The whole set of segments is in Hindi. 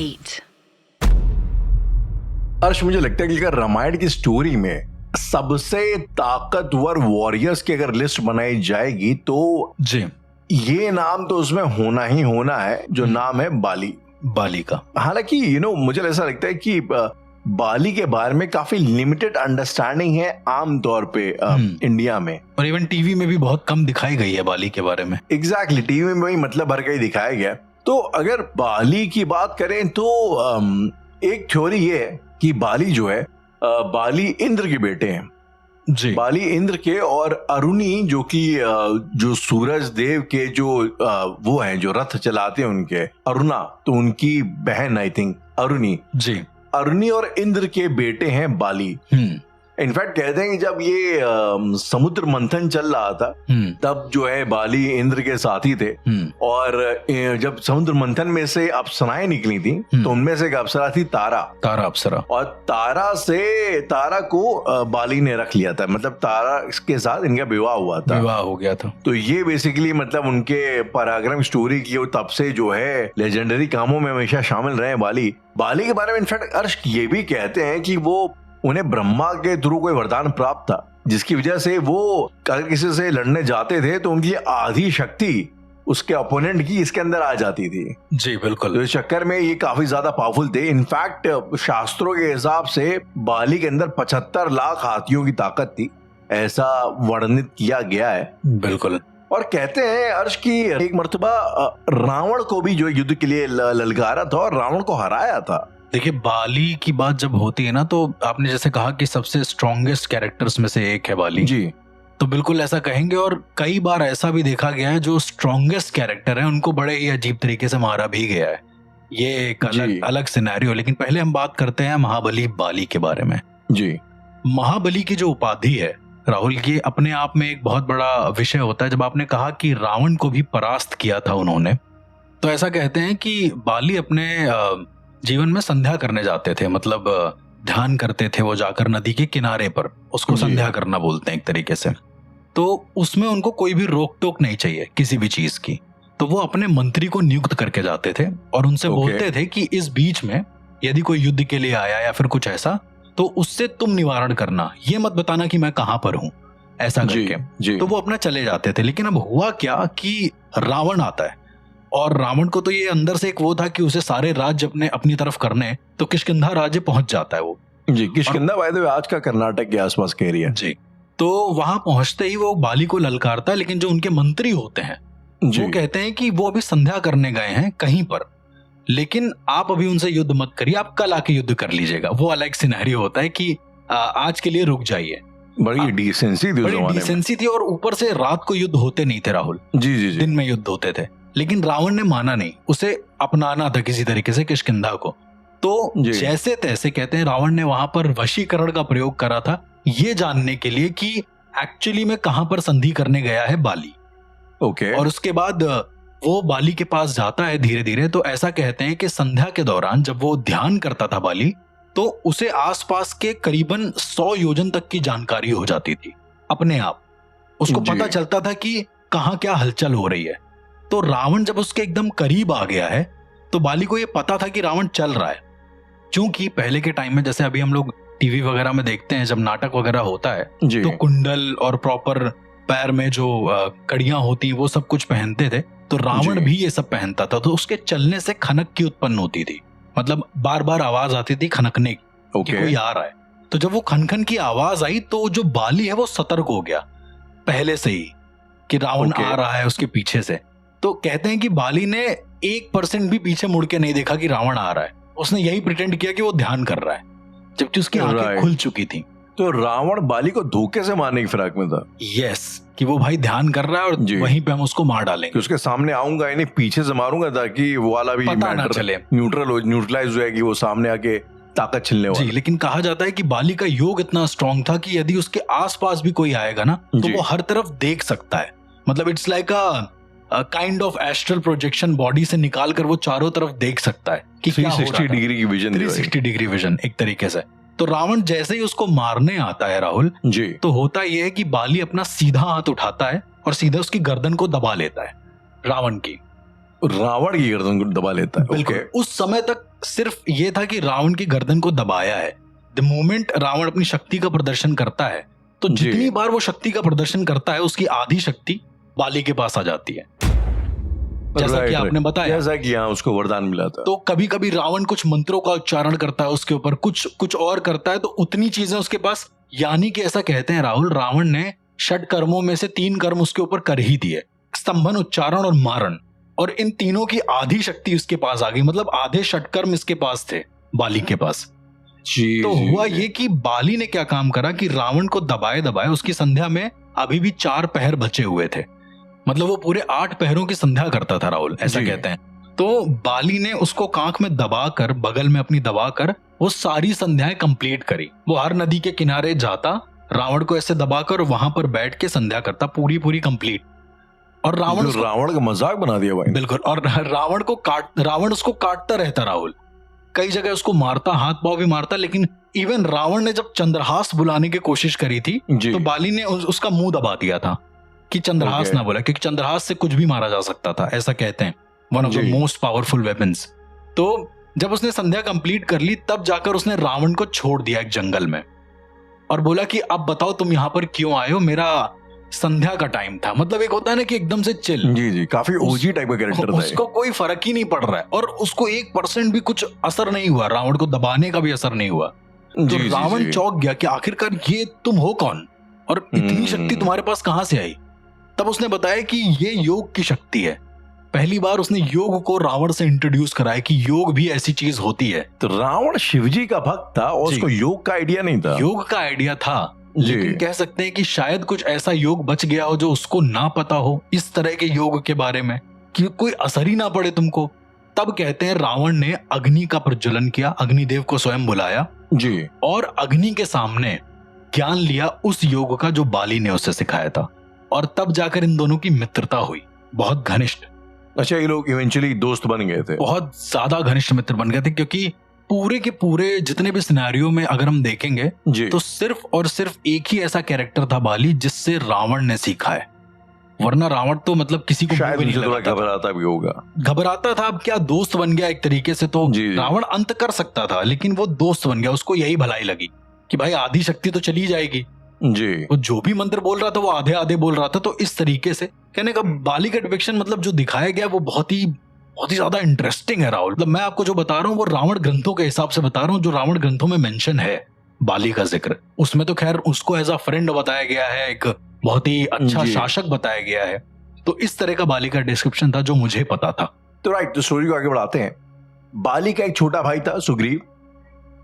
8. अर्श, मुझे लगता है कि अगर रामायण की स्टोरी में सबसे ताकतवर वॉरियर्स की अगर लिस्ट बनाई जाएगी तो जी ये नाम तो उसमें होना ही होना है, जो नाम है बाली का। हालांकि मुझे ऐसा लगता है कि बाली के बारे में काफी लिमिटेड अंडरस्टैंडिंग है आमतौर पे इंडिया में, और इवन टीवी में भी बहुत कम दिखाई गई है बाली के बारे में। एग्जैक्टली, टीवी में भी मतलब भर के ही दिखाया गया। तो अगर बाली की बात करें तो एक थ्योरी ये है कि बाली जो है बाली इंद्र के बेटे हैं जी। बाली इंद्र के, और अरुणी जो कि जो सूरज देव के जो वो हैं जो रथ चलाते हैं उनके, अरुणा, तो उनकी बहन आई थिंक अरुणी जी। अरुणी और इंद्र के बेटे हैं बाली। इनफैक्ट कहते हैं कि जब ये समुद्र मंथन चल रहा था तब जो है बाली इंद्र के साथी थे, और जब समुद्र मंथन में से अप्सराएं निकली थी तो उनमें से एक अप्सरा थी तारा अप्सरा, और तारा को बाली ने रख लिया था, मतलब तारा के साथ इनका विवाह हो गया था। तो ये बेसिकली मतलब उनके पराक्रम स्टोरी की, तब से जो है लेजेंडरी कामों में हमेशा शामिल रहे बाली के बारे में। इनफैक्ट अर्श ये भी कहते हैं कि वो उन्हें ब्रह्मा के थ्रू कोई वरदान प्राप्त था, जिसकी वजह से वो अगर किसी से लड़ने जाते थे तो उनकी आधी शक्ति उसके ओपोनेंट की इसके अंदर आ जाती थी। जी बिल्कुल। तो इस चक्कर में ये काफी ज्यादा पावरफुल थे। इनफैक्ट शास्त्रों के हिसाब से बाली के अंदर 75 लाख हाथियों की ताकत थी, ऐसा वर्णित किया गया है। बिल्कुल। और कहते हैं अर्श की एक मर्तबा रावण को भी जो युद्ध के लिए ललकारा था और रावण को हराया था। देखिए, बाली की बात जब होती है ना, तो आपने जैसे कहा कि सबसे स्ट्रॉन्गेस्ट कैरेक्टर्स में से एक है बाली जी, तो बिल्कुल ऐसा कहेंगे। और कई बार ऐसा भी देखा गया है जो स्ट्रॉन्गेस्ट कैरेक्टर है उनको बड़े ही अजीब तरीके से मारा भी गया है। ये एक अलग सिनेरियो। लेकिन पहले हम बात करते हैं महाबली बाली के बारे में। जी, महाबली की जो उपाधि है राहुल, की अपने आप में एक बहुत बड़ा विषय होता है। जब आपने कहा कि रावण को भी परास्त किया था उन्होंने, तो ऐसा कहते हैं कि बाली अपने जीवन में संध्या करने जाते थे, मतलब ध्यान करते थे वो जाकर नदी के किनारे पर, उसको संध्या करना बोलते हैं एक तरीके से। तो उसमें उनको कोई भी रोक टोक नहीं चाहिए किसी भी चीज की, तो वो अपने मंत्री को नियुक्त करके जाते थे और उनसे बोलते थे कि इस बीच में यदि कोई युद्ध के लिए आया या फिर कुछ ऐसा, तो उससे तुम निवारण करना, ये मत बताना कि मैं कहां पर हूं, ऐसा करके। तो वो अपना चले जाते थे। लेकिन अब हुआ क्या कि रावण आता है, और रावण को तो ये अंदर से एक वो था कि उसे सारे राज्य अपनी तरफ करने, तो किष्किंधा राज्य पहुंच जाता है वो। जी, किष्किंधा बाय द वे आज का कर्नाटक के आसपास का एरिया। जी, तो वहां पहुंचते ही वो बाली को ललकारता है। लेकिन जो उनके मंत्री होते हैं वो कहते हैं कि वो अभी संध्या करने गए हैं कहीं पर, लेकिन आप अभी उनसे युद्ध मत करिए, आप कल आके युद्ध कर लीजिएगा। वो अलग सिनेरियो होता है कि आज के लिए रुक जाइए। बड़ी डिसेंसी थी, और ऊपर से रात को युद्ध होते नहीं थे राहुल। जी, दिन में युद्ध होते थे। लेकिन रावण ने माना नहीं, उसे अपनाना था किसी तरीके से किष्किंधा को। तो जैसे तैसे कहते हैं रावण ने वहां पर वशीकरण का प्रयोग करा था, ये जानने के लिए कि एक्चुअली में कहां पर संधि करने गया है बाली। और उसके बाद वो बाली के पास जाता है धीरे धीरे। तो ऐसा कहते हैं कि संध्या के दौरान जब वो ध्यान करता था बाली, तो उसे आसपास के करीबन 100 योजन तक की जानकारी हो जाती थी अपने आप। उसको पता चलता था कि कहाँ क्या हलचल हो रही है। तो रावण जब उसके एकदम करीब आ गया है, तो बाली को ये पता था कि रावण चल रहा है। क्योंकि पहले के टाइम में, जैसे अभी हम लोग टीवी वगैरह में देखते हैं, जब नाटक वगैरह होता है तो कुंडल और प्रॉपर पैर में जो कड़ियां होती वो सब कुछ पहनते थे। तो रावण भी ये सब पहनता था। तो उसके चलने से खनक की उत्पन्न होती थी, मतलब बार बार आवाज आती थी खनकने की कि कोई आ रहा है। तो जब वो खनखन की आवाज आई तो जो बाली है वो सतर्क हो गया पहले से ही कि रावण आ रहा है उसके पीछे से। तो कहते हैं कि बाली ने 1% भी पीछे मुड़ के नहीं देखा कि रावण आ रहा है। उसने यही प्रिटेंड किया कि वो ध्यान कर रहा है, जबकि उसकी आंखें खुल चुकी थी। तो रावण बाली को धोखे से मारने की फिराक में था। यस, कि वो भाई ध्यान कर रहा है और वहीं पे हम उसको मार डालेंगे। उसके सामने आऊंगा, यानी पीछे से मारूंगा ताकि वो वाला भी न्यूट्रलाइज हो जाएगी, वो सामने आके ताकत छिलने वाला। जी, लेकिन कहा जाता है कि बाली का योग इतना स्ट्रॉन्ग था कि यदि उसके आसपास भी कोई आएगा ना, तो वो हर तरफ देख सकता है। मतलब it's like a kind of astral projection, body से निकाल कर वो चारों तरफ देख सकता है कि 360 डिग्री की विजन, 360 डिग्री विजन एक तरीके से। तो रावण जैसे ही उसको मारने आता है राहुल जी, तो होता यह है कि बाली अपना सीधा हाथ उठाता है और सीधा उसकी गर्दन को दबा लेता है रावण की। रावण की गर्दन को दबा लेता है। बिल्कुल। ओके। उस समय तक सिर्फ ये था कि रावण की गर्दन को दबाया है। द मोमेंट रावण अपनी शक्ति का प्रदर्शन करता है तो जी। जितनी बार वो शक्ति का प्रदर्शन करता है उसकी आधी शक्ति बाली के पास आ जाती है, जैसा कि राइट, आपने बताया। जैसा कि यहाँ उसको वरदान मिला था। तो कभी कभी रावण कुछ मंत्रों का उच्चारण करता है उसके ऊपर, कुछ और करता है, तो उतनी चीजें उसके पास, यानी कि ऐसा कहते हैं राहुल, रावण ने षट कर्मों में से 3 कर्म उसके ऊपर कर ही दिए, स्तंभन, उच्चारण और मारण, और इन तीनों की आधी शक्ति उसके पास आ गई। मतलब आधे षटकर्म इसके पास थे बाली के पास। जी, तो जी, हुआ जी। ये कि बाली ने क्या काम करा कि रावण को दबाए दबाए, उसकी संध्या में अभी भी 4 पहर बचे हुए थे, मतलब वो पूरे 8 पहरों की संध्या करता था राहुल, ऐसा जी। कहते हैं। तो बाली ने उसको कांख में दबाकर, बगल में अपनी दबाकर वो सारी संध्याएं कंप्लीट करी। वो हर नदी के किनारे जाता, रावण को ऐसे दबाकर वहां पर बैठ के संध्या करता, पूरी कंप्लीट। और रावण जो रावण का मजाक बना दिया भाई। बिल्कुल। और रावण उसको काटता रहता राहुल, कई जगह उसको मारता, हाथ पांव भी मारता। लेकिन इवन रावण ने जब चंद्रहास बुलाने की कोशिश करी थी जी। तो बाली ने उसका मुंह दबा दिया था कि चंद्रहास Okay. ना बोला, क्योंकि चंद्रहास से कुछ भी मारा जा सकता था, ऐसा कहते हैं, वन ऑफ द जी। Most powerful weapons. तो जब उसने संध्या कंप्लीट कर ली तब जाकर उसने रावण को छोड़ दिया एक जंगल में और बोला कि अब बताओ तुम यहाँ पर क्यों आए हो, मेरा संध्या का टाइम था। मतलब एक होता है ना कि एकदम से चिल, जी, काफी ओजी टाइप का कैरेक्टर था ये। उसको कोई फर्क ही नहीं पड़ रहा है और उसको 1% भी कुछ असर नहीं हुआ, रावण को दबाने का भी असर नहीं हुआ। तो जी, जी, रावण जी। चौंक गया कि आखिरकार ये तुम हो कौन और इतनी शक्ति तुम्हारे पास कहां से आई। तब उसने बताया कि ये योग की शक्ति है। पहली बार उसने योग को रावण से इंट्रोड्यूस कराया कि योग भी ऐसी चीज होती है। तो रावण शिवजी का भक्त था और जी। उसको योग का आइडिया नहीं था। योग का आइडिया था, जी। लेकिन कह सकते हैं कि शायद कुछ ऐसा योग बच गया हो जो उसको ना पता हो इस तरह के योग के बारे में, कि कोई असर ही ना पड़े तुमको। तब कहते हैं रावण ने अग्नि का प्रज्वलन किया, अग्निदेव को स्वयं बुलाया जी। और अग्नि के सामने ज्ञान लिया उस योग का जो बाली ने उसे सिखाया था। और तब जाकर इन दोनों की मित्रता हुई, बहुत घनिष्ठ। अच्छा, ये लोग इवेंचुअली दोस्त बन गए थे। बहुत ज्यादा घनिष्ठ मित्र बन गए थे, क्योंकि पूरे के पूरे जितने भी सिनेरियो में अगर हम देखेंगे जी। तो सिर्फ और सिर्फ एक ही ऐसा कैरेक्टर था बाली जिससे रावण ने सीखा है, वरना रावण तो मतलब किसी को मुंह शायद भी नहीं मुझे थोड़ा लगाता था। घबराता भी होगा। घबराता था, अब क्या दोस्त बन गया एक तरीके से। तो जी। रावण अंत कर सकता था लेकिन वो दोस्त बन गया, उसको यही भलाई लगी कि भाई आधी शक्ति तो चली जाएगी। जी। वो जो भी मंत्र बोल रहा था वो आधे आधे बोल रहा था। तो इस तरीके से कहने का बाली का डिपिक्शन, मतलब जो दिखाया गया वो बहुत ही ज्यादा इंटरेस्टिंग है राहुल। मतलब मैं आपको जो बता रहा हूँ वो रावण ग्रंथों के हिसाब से बता रहा हूँ, जो रावण ग्रंथों में मेंशन है बाली का जिक्र, उसमें तो खैर उसको एज अ फ्रेंड बताया गया है, एक बहुत ही अच्छा जी। शासक बताया गया है। तो इस तरह का बाली का डिस्क्रिप्शन था जो मुझे पता था। तो राइट, तो स्टोरी को आगे बढ़ाते हैं। बाली का एक छोटा भाई था सुग्रीव।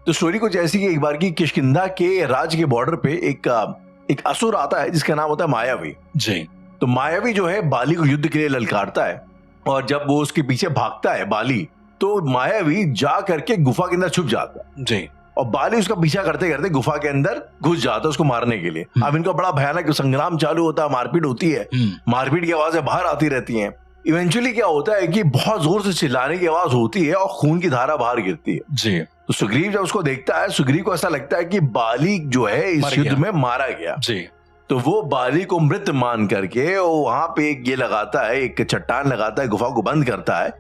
तो स्टोरी कुछ ऐसी कि एक बार की किष्किंधा के राज्य के बॉर्डर पे एक असुर आता है जिसका नाम होता है मायावी। जी। तो मायावी जो है बाली को युद्ध के लिए ललकारता है और जब वो उसके पीछे भागता है बाली, तो मायावी जा करके गुफा के अंदर छुप जाता है जी। और बाली उसका पीछा करते करते गुफा के अंदर घुस जाता है उसको मारने के लिए। अब इनका बड़ा भयानक संग्राम चालू होता है, मारपीट होती है, मारपीट की आवाजें बाहर आती रहती हैं। इवेंचुअली क्या होता है कि बहुत जोर से चिल्लाने की आवाज होती है और खून की धारा बाहर गिरती है। जी। तो सुग्रीव जब उसको देखता है, सुग्रीव को ऐसा लगता है कि बाली जो है मर इस युद्ध गया। में मारा गया। जी। तो वो बाली को मृत मान करके वहां पे एक ये लगाता है, एक चट्टान लगाता है, गुफा को बंद करता है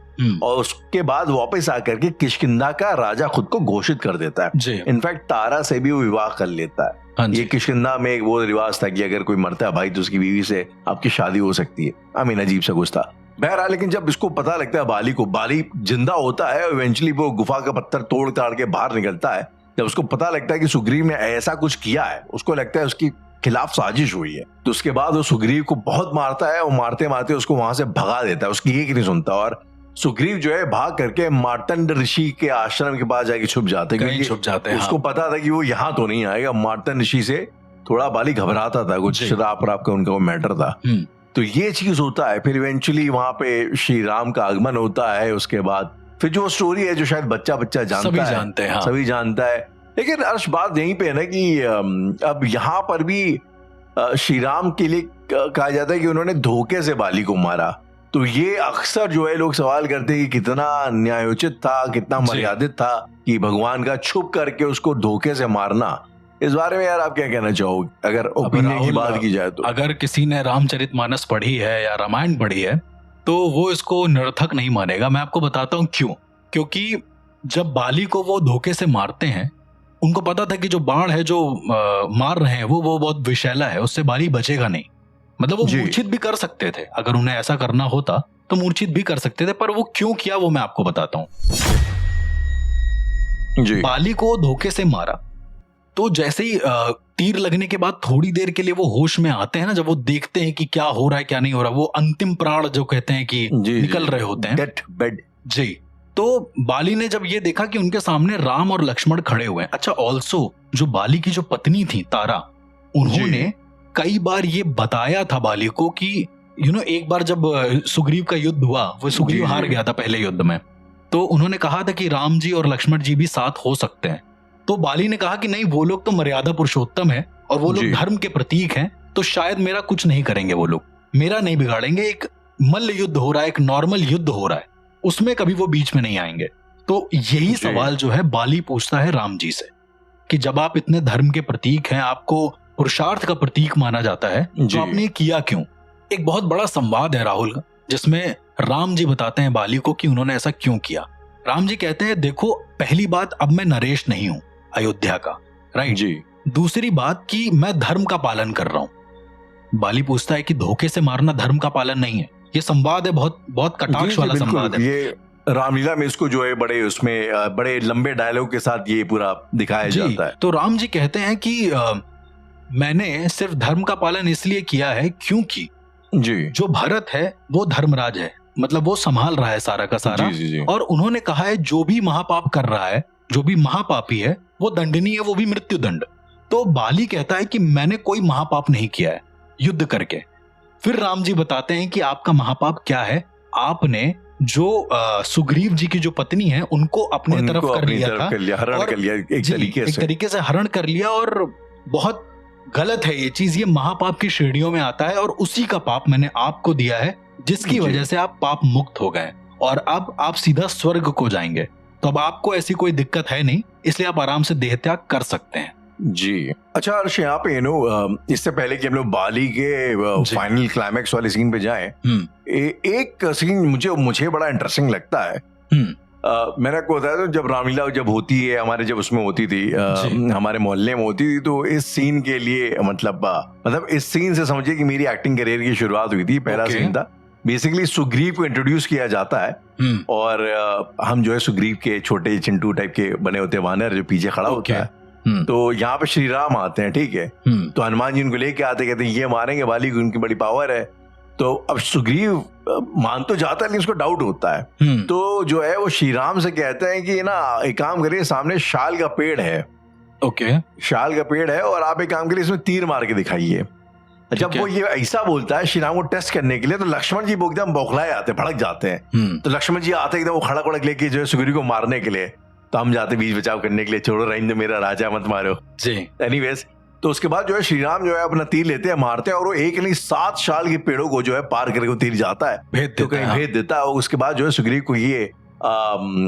और उसके बाद वापस आकर के किष्किंधा का राजा खुद को घोषित कर देता है। जी। इनफैक्ट तारा से भी वो विवाह कर लेता है। हाँ जी। ये किष्किंधा में एक वो रिवाज था कि अगर कोई मरता है भाई तो उसकी बीवी से आपकी शादी हो सकती है। अजीब सा कुछ था। बहरहाल, लेकिन जब इसको पता लगता है बाली को, बाली जिंदा होता है, इवेंचुअली वो गुफा का पत्थर तोड़ ताड़ के बाहर निकलता है। जब उसको पता लगता है कि सुग्रीव ने ऐसा कुछ किया है, उसको लगता है उसकी खिलाफ साजिश हुई है, तो उसके बाद वो सुग्रीव को बहुत मारता है और मारते मारते उसको वहां से भगा देता है, उसकी एक नहीं सुनता। और सुग्रीव जो है भाग करके मार्तंड ऋषि के आश्रम के पास जाके छुप जाते हैं, छुप जाते हैं। उसको पता था कि वो यहाँ तो नहीं आएगा। मार्तंड ऋषि से थोड़ा बाली घबराता था, कुछ श्राप राप का उनका वो मैटर था। तो ये चीज होता है। फिर इवेंचुअली वहां पे श्री राम का आगमन होता है। उसके बाद फिर जो स्टोरी है जो शायद बच्चा जानता सभी है, जानते हैं। हाँ। सभी जानता है। लेकिन अर्श बात यहीं पे है ना कि अब यहाँ पर भी श्री राम के लिए कहा जाता है कि उन्होंने धोखे से बाली को मारा। तो ये अक्सर जो है लोग सवाल करते हैं कि कितना न्यायोचित था, कितना मर्यादित था कि भगवान का छुप करके उसको धोखे से मारना। इस बारे में यार आप क्या कहना चाहोगे, अगर ओपिनियन की बात की जाए तो? अगर किसी ने रामचरितमानस पढ़ी है या रामायण पढ़ी है तो वो इसको निरर्थक नहीं मानेगा। मैं आपको बताता हूँ क्यों। क्योंकि जब बाली को वो धोखे से मारते हैं, उनको पता था कि जो बाण है जो मार रहे हैं वो बहुत विषैला है, उससे बाली बचेगा नहीं। मतलब वो मूर्छित भी कर सकते थे, अगर उन्हें ऐसा करना होता तो मूर्छित भी कर सकते थे, पर वो क्यों किया वो मैं आपको बताता हूँ। बाली को धोखे से मारा, तो जैसे ही तीर लगने के बाद थोड़ी देर के लिए वो होश में आते हैं ना, जब वो देखते हैं कि क्या हो रहा है क्या नहीं हो रहा, वो अंतिम प्राण जो कहते हैं कि निकल रहे होते हैं, डेथ बेड जी। तो बाली ने जब ये देखा कि उनके सामने राम और लक्ष्मण खड़े हुए हैं। अच्छा, ऑल्सो जो बाली की जो पत्नी थी तारा, उन्होंने कई बार ये बताया था बाली को कि एक बार जब सुग्रीव का युद्ध हुआ, वो सुग्रीव हार गया था पहले युद्ध में, तो उन्होंने कहा था कि राम जी और लक्ष्मण जी भी साथ हो सकते हैं। तो बाली ने कहा कि नहीं, वो लोग तो मर्यादा पुरुषोत्तम है और वो लोग धर्म के प्रतीक हैं, तो शायद मेरा कुछ नहीं करेंगे, वो लोग मेरा नहीं बिगाड़ेंगे। एक मल्ल युद्ध हो रहा है, एक नॉर्मल युद्ध हो रहा है, उसमें कभी वो बीच में नहीं आएंगे। तो यही सवाल जो है बाली पूछता है राम जी से कि जब आप इतने धर्म के प्रतीक हैं, आपको पुरुषार्थ का प्रतीक माना जाता है, तो आपने किया क्यों? एक बहुत बड़ा संवाद है राहुल, जिसमें राम जी बताते हैं बाली को कि उन्होंने ऐसा क्यों किया। राम जी कहते हैं, देखो पहली बात, अब मैं नरेश नहीं हूं अयोध्या का, राइट जी। दूसरी बात कि मैं धर्म का पालन कर रहा हूं। बाली पूछता है कि धोखे से मारना धर्म का पालन नहीं है। ये संवाद है, बहुत कटाक्ष वाला संवाद है। ये रामलीला में इसको जो है बड़े लंबे डायलॉग के साथ ये पूरा दिखाया जाता है। तो राम जी कहते हैं कि मैंने सिर्फ धर्म का पालन इसलिए किया है क्योंकि जो भरत है वो धर्मराज है, मतलब वो संभाल रहा है सारा का सारा। जी। और उन्होंने कहा है जो भी महापाप कर रहा है, जो भी महापापी है, वो दंडनीय है, वो भी मृत्यु दंड। तो बाली कहता है कि मैंने कोई महापाप नहीं किया है युद्ध करके। फिर राम जी बताते हैं कि आपका महापाप क्या है, आपने जो सुग्रीव जी की जो पत्नी है उनको अपने तरफ कर लिया था, हरण कर लिया एक तरीके से हरण कर लिया, और बहुत गलत है ये चीज, ये महापाप की श्रेणियों में आता है, और उसी का पाप मैंने आपको दिया है, जिसकी वजह से आप पाप मुक्त हो गए और अब आप सीधा स्वर्ग को जाएंगे। तो अब आपको ऐसी कोई दिक्कत है नहीं, इसलिए आप आराम से देह त्याग कर सकते हैं। जी। अच्छा हर्ष, यहाँ पे इससे पहले कि हम लोग बाली के फाइनल क्लाइमैक्स वाले सीन पे जाएं, एक सीन मुझे बड़ा इंटरेस्टिंग लगता है। मैंने आपको बताया था, जब रामलीला जब होती है हमारे, जब उसमें होती थी हमारे मोहल्ले में होती थी, तो इस सीन के लिए मतलब इस सीन से समझिए कि मेरी एक्टिंग करियर की शुरुआत हुई थी। पहला सीन था बेसिकली सुग्रीव को इंट्रोड्यूस किया जाता है, और हम जो है सुग्रीव के छोटे चिंटू टाइप के बने होते हैं वानर, जो पीछे खड़ा होता है। तो यहाँ पे श्री राम आते हैं, ठीक है। तो हनुमान जी उनको लेके आते, कहते हैं ये मारेंगे बाली को, उनकी बड़ी पावर है। तो अब सुग्रीव मान तो जाता है, लेकिन उसको डाउट होता है। तो जो है वो श्री राम से कहते हैं कि ना, एक काम करिए, सामने शाल का पेड़ है, शाल का पेड़ है, और आप एक काम करिए, इसमें तीर मार के दिखाइए। जब वो ये ऐसा बोलता है श्री राम को टेस्ट करने के लिए, तो लक्ष्मण जी वो एकदम बौखलाए आते, भड़क जाते हैं। तो लक्ष्मण जी आते एकदम, वो खड़ा खड़क लेके जो है सुग्रीव को मारने के लिए। तो हम जाते बीच बचाव करने के लिए, छोड़ो रहीम मेरा राजा, मत मारो जी। एनीवेज, तो उसके बाद जो है श्री राम जो है अपना तीर लेते हैं, मारते हैं, और वो एक नहीं 7 साल के पेड़ों को जो है पार करके तीर जाता है, भेद देता है। और उसके बाद जो है सुग्रीव को ये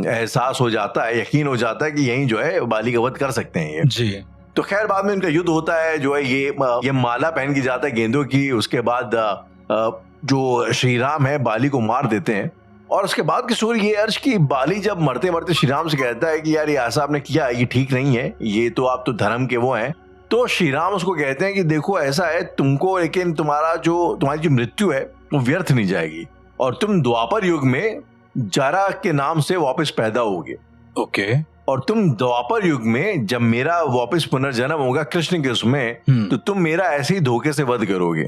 एहसास हो जाता है, यकीन हो जाता है कि यही जो है बाली का वध कर सकते हैं ये जी। तो खैर बाद में इनका युद्ध होता है, जो है ये माला पहन की जाता है गेंदों की। उसके बाद जो श्री राम है बाली को मार देते हैं, और उसके बाद की स्टोरी ये अर्श की बाली जब मरते मरते श्री राम से कहता है कि यार ये ऐसा आपने किया, ये ठीक नहीं है, ये तो आप तो धर्म के वो हैं। तो श्री राम उसको कहते हैं कि देखो ऐसा है तुमको, लेकिन तुम्हारी जो मृत्यु है वो व्यर्थ नहीं जाएगी, और तुम द्वापर युग में जरा के नाम से वापस पैदा होगे। और तुम द्वापर युग में जब मेरा वापस पुनर्जन्म होगा कृष्ण के उसमें, तो तुम मेरा ऐसे ही धोखे से वध करोगे।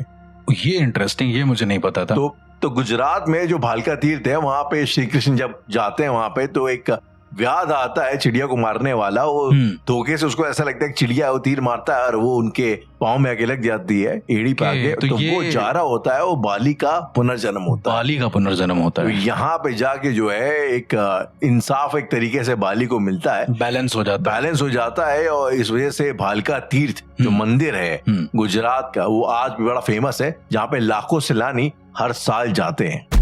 ये इंटरेस्टिंग, ये मुझे नहीं पता था। तो गुजरात में जो भालका तीर्थ है, वहां पे श्री कृष्ण जब जाते हैं वहां पे, तो एक व्याध आता है चिड़िया को मारने वाला। वो धोखे से उसको ऐसा लगता है कि चिड़िया वो तीर मारता है, और वो उनके पाँव में आके लग जाती है एड़ी पे आके। तो वो जा रहा होता है, वो बाली का पुनर्जन्म होता है। बाली का पुनर्जन्म होता है। तो यहाँ पे जाके जो है एक इंसाफ एक तरीके से बाली को मिलता है, बैलेंस हो जाता है। और इस वजह से भालका तीर्थ जो मंदिर है गुजरात का, वो आज भी बड़ा फेमस है, जहाँ पे लाखों सैलानी हर साल जाते हैं।